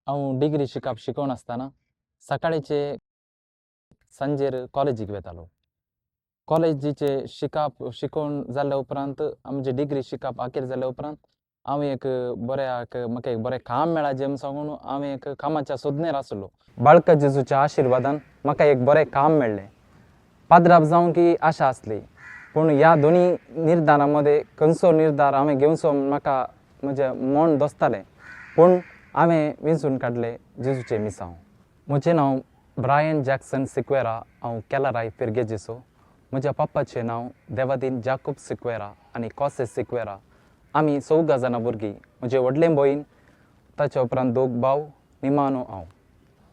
हांव डिग्री शिकोवन आसतना सकाळीचे सांजेर कॉलेजीक वेतालो. कॉलेजीचे शिकोवन जाल्या उपरांत आमचे डिग्री शिकप आखेर जाल्या उपरांत हांव एक म्हाका एक बरें काम मेळ्ळा जें सांगून हांव एक कामाच्या सोदनेर आसलो. बाळका जेजूच्या आशिर्वादान म्हाका एक बरें काम मेळ्ळें. पाद्राब जावंकी आशा आसली, पूण ह्या दोनी निर्धारां मदें खंयचो निर्धार हांवें घेवचो म्हाका म्हजें मन दोस्तालें, पूण हांवें वेंचून काडलें जेजूचें मिसांव. म्हजें नांव ब्रायन जॅक्सन सिक्वेरा. हांव केलाराय फेर्गेजेचो. म्हज्या पप्पाचें नांव देवादीन जाकोब सिक्वेरा आनी कॉसे सिक्वेरा. आमी 14 जाणां भुरगीं. म्हजे व्हडलें भयण, ताच्या उपरांत 2 भाव, निमाणो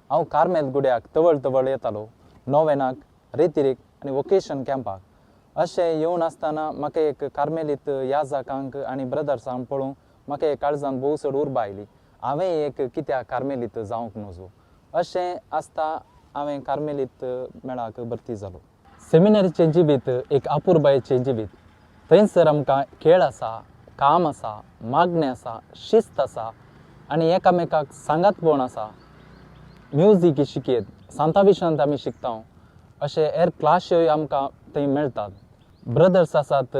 हांव कार्मेल गुड्याक तवळ येतालो, नोवेनाक, रेतिरेक आनी वोकेशन कॅम्पाक. अशें येवन आसतना म्हाका एक कार्मेलीत याजकांक आनी ब्रदर्सांक पळोवन म्हाका एक काळजांत भोव चड उर्बा आयली. हांवें एक कित्याक कार्मेलीत जावंक नजो. अशें आसता हांवें कार्मेलीत मेळाक भरती जालो. सेमिनरीचें जिवीत एक अपुर्बायेचें जिवीत. थंयसर आमकां खेळ आसा, काम आसा, मागणें आसा, शिस्त आसा आनी एकामेकाक सांगातपण आसा. म्युजीक शिकयत, सांता विशंत आमी शिकता. अशे हेर क्लास्योय आमकां थंय मेळटात. ब्रदर्स आसात,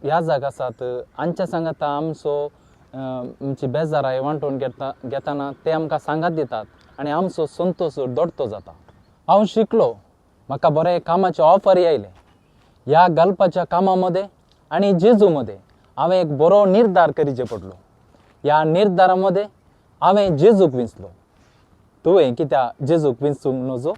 याजक आसात. हांच्या सांगाता आमची बेजाराय वांटून घेतना ते आमकां सांगात दितात आनी आमचो संतोश दडतो जाता. हांव शिकलो, म्हाका बरें कामाचे ऑफरी आयले. ह्या घालपाच्या कामा मदें आनी जेजू मदें हांवें एक बरो निर्धार करचें पडलो. ह्या निर्धारा मदें हांवें जेजूक विंचलो. तुवें कित्याक जेजूक विंचूंक नजो?